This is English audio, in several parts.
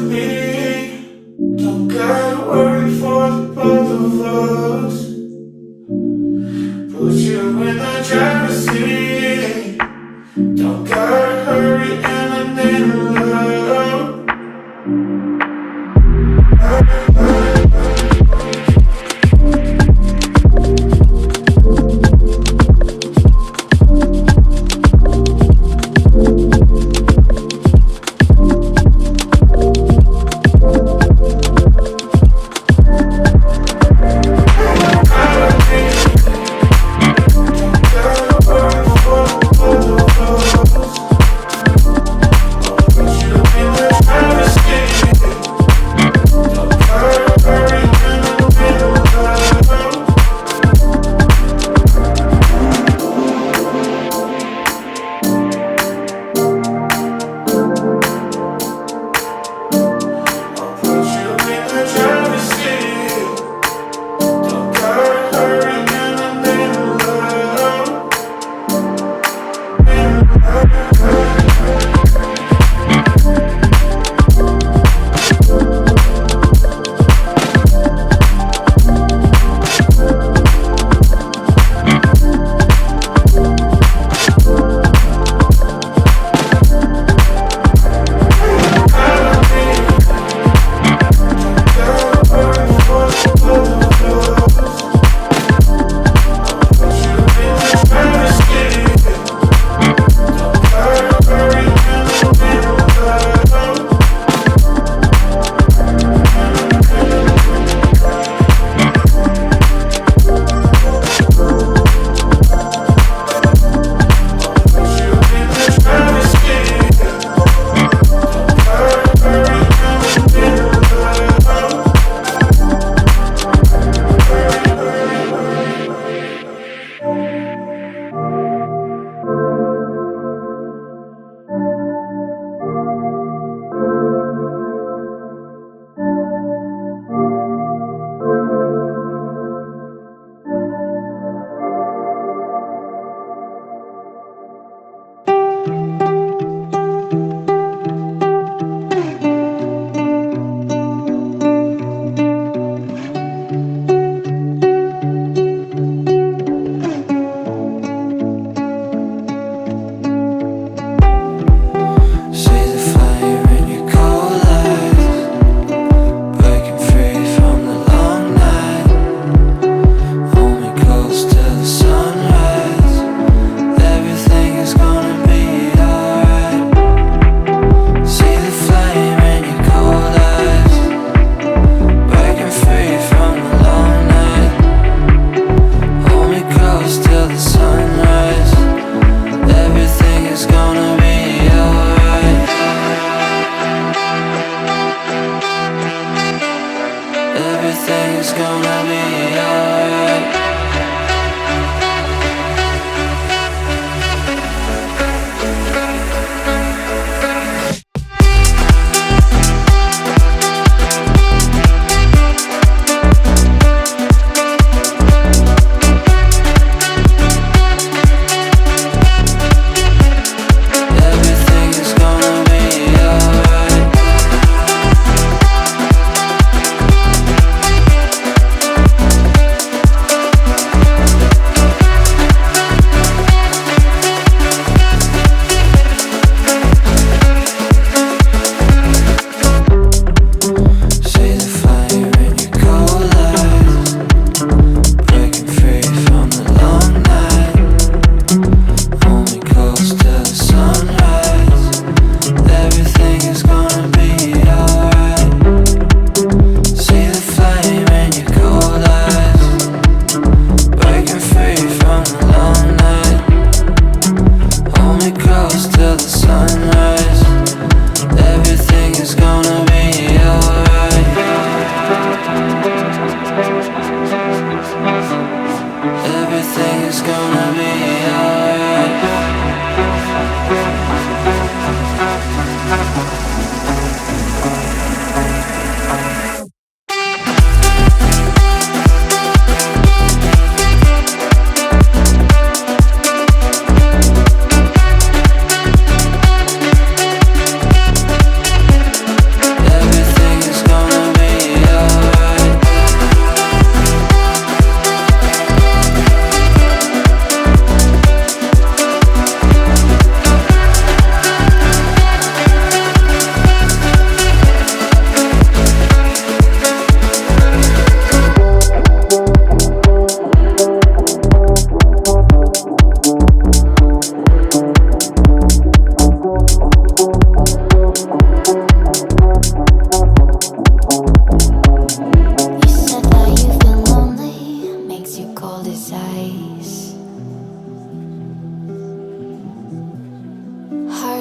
with me. Don't gotta worry for the both of us. Put you in the driver's seat. Don't gotta hurry and I need love.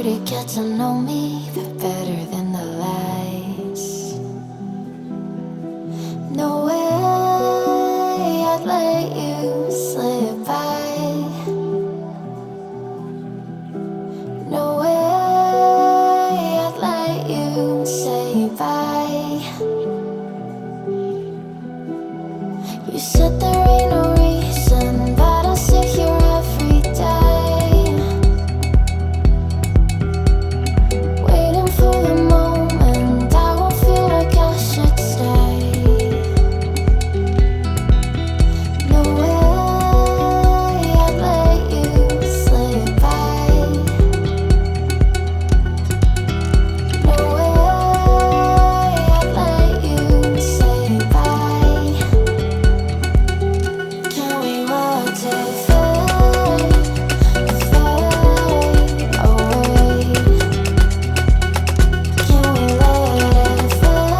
to get to know me better than the lies. No way I'd let you slip by. No way I'd let you say bye. You said there ain't no reason, but I'll sit here every day, waiting for the moment I won't feel like I should stay. No way I'd let you slip by. No way I'd let you say bye. Can we watch it fade, fade away? Can we let it fade,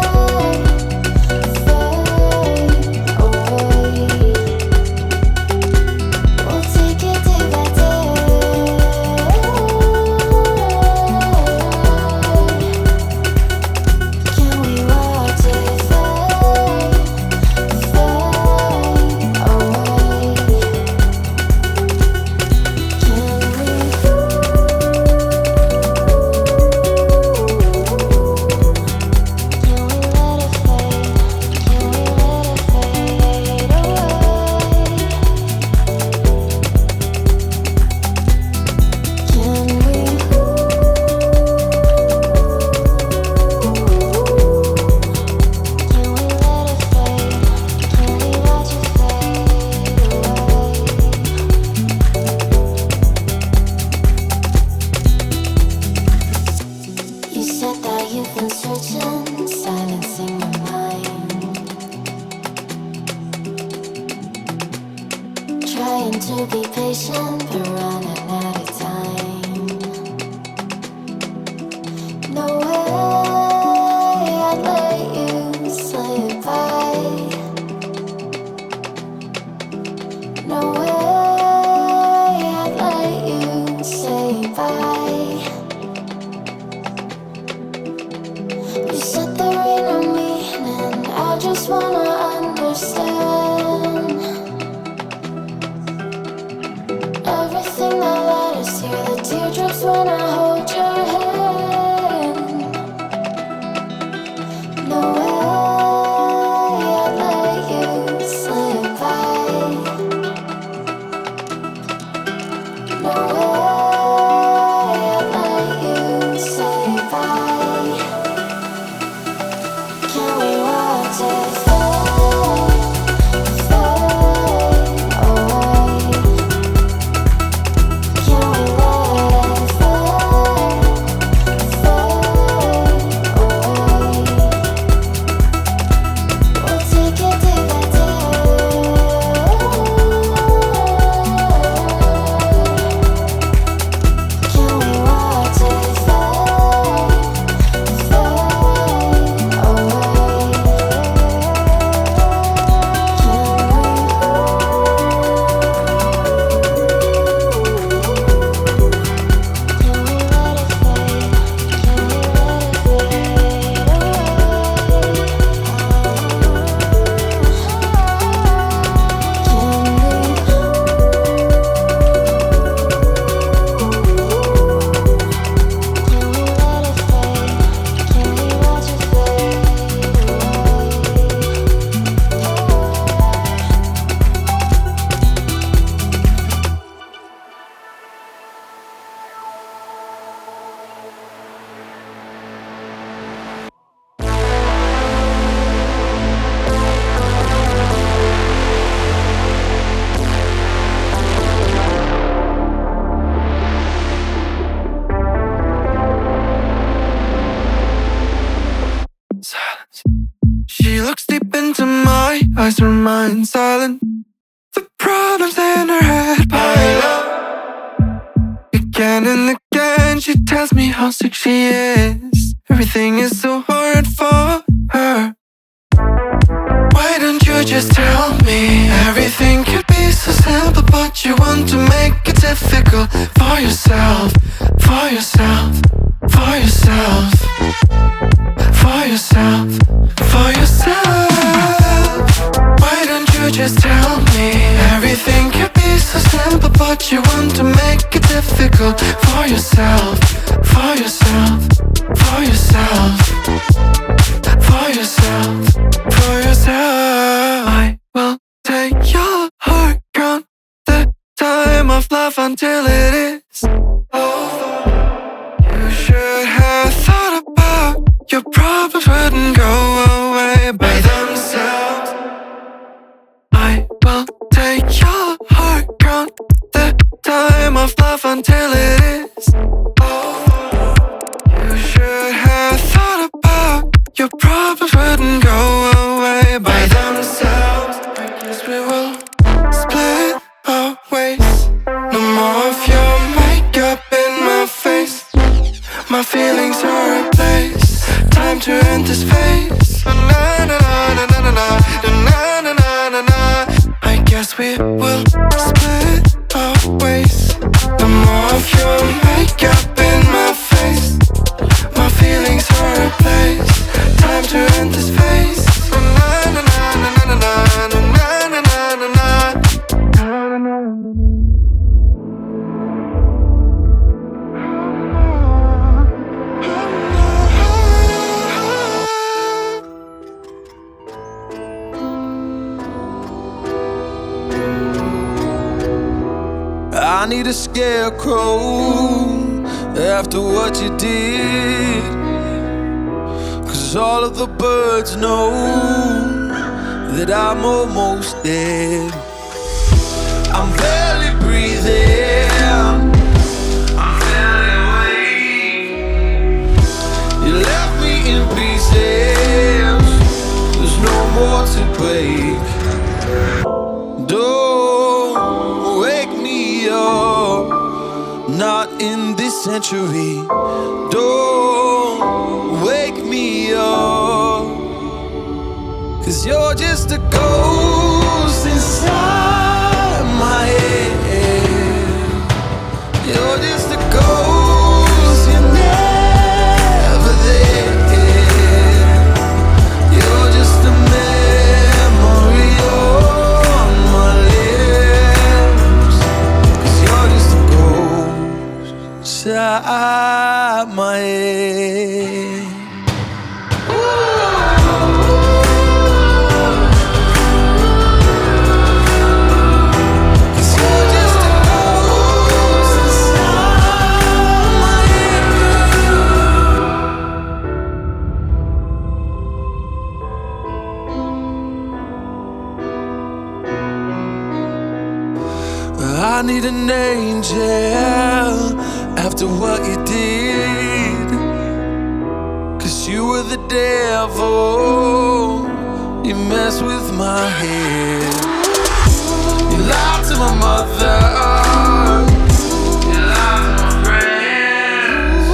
fade away? We'll take it day by day. Can we watch it fade, fade away? You said that you've been searching, silencing your mind, trying to be patient but running out of time. No way I'd let you slip by. No way I'd let you say bye. You said there ain't no meaning, I just wanna understand everything that led us here, the teardrops when I hold your hand. No way I'd let you slip by. No way I'd let you say bye. Can we watch it fade, fade away? Can we let it fade, fade away? We'll take it day by day. Can we watch it fade, fade away? Silence. She looks deep into my eyes, remain silent. The problems in her head pile up again and again. She tells me how sick she is. Everything is so hard for her. Why don't you just tell me? Everything could be so simple, but you want to make it difficult for yourself, for yourself. yourself, for yourself, for yourself. Why don't you just tell me? Everything could be so simple, but you want to make it difficult. For yourself, for yourself, for yourself, for yourself, for yourself. I will take your heart, count the time of love until it is over. You should have thought about your problems wouldn't go away by themselves. I will take your heart, count the time of love until it is over. You should have thought about your problems wouldn't go away by themselves. I guess we will split our ways. No more of your makeup in my face. My feelings are replaced. Time to end this phase. Na na na na na na na na na na na. I guess we will split our ways. No more of your makeup in my face. My feelings are replaced. Time to end this phase. Na na na na na na na na na na na. I need a scarecrow after what you did, 'cause all of the birds know that I'm almost dead. I'm barely breathing, I'm barely awake. You left me in pieces, there's no more to break. Don't wake me up, not in this century. Don't wake me up, 'cause you're just a ghost inside my head. You're just a ghost, you're never there. You're just a memory on my lips, 'cause you're just a ghost inside my head. I need an angel after what you did, 'cause you were the devil, you messed with my head. You lied to my mother, you lied to my friends.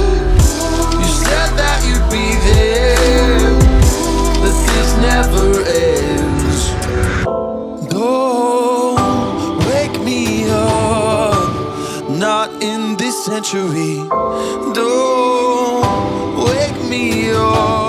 You said that you'd be there, but this never ends. Don't wake me up, not in this century. Don't wake me up.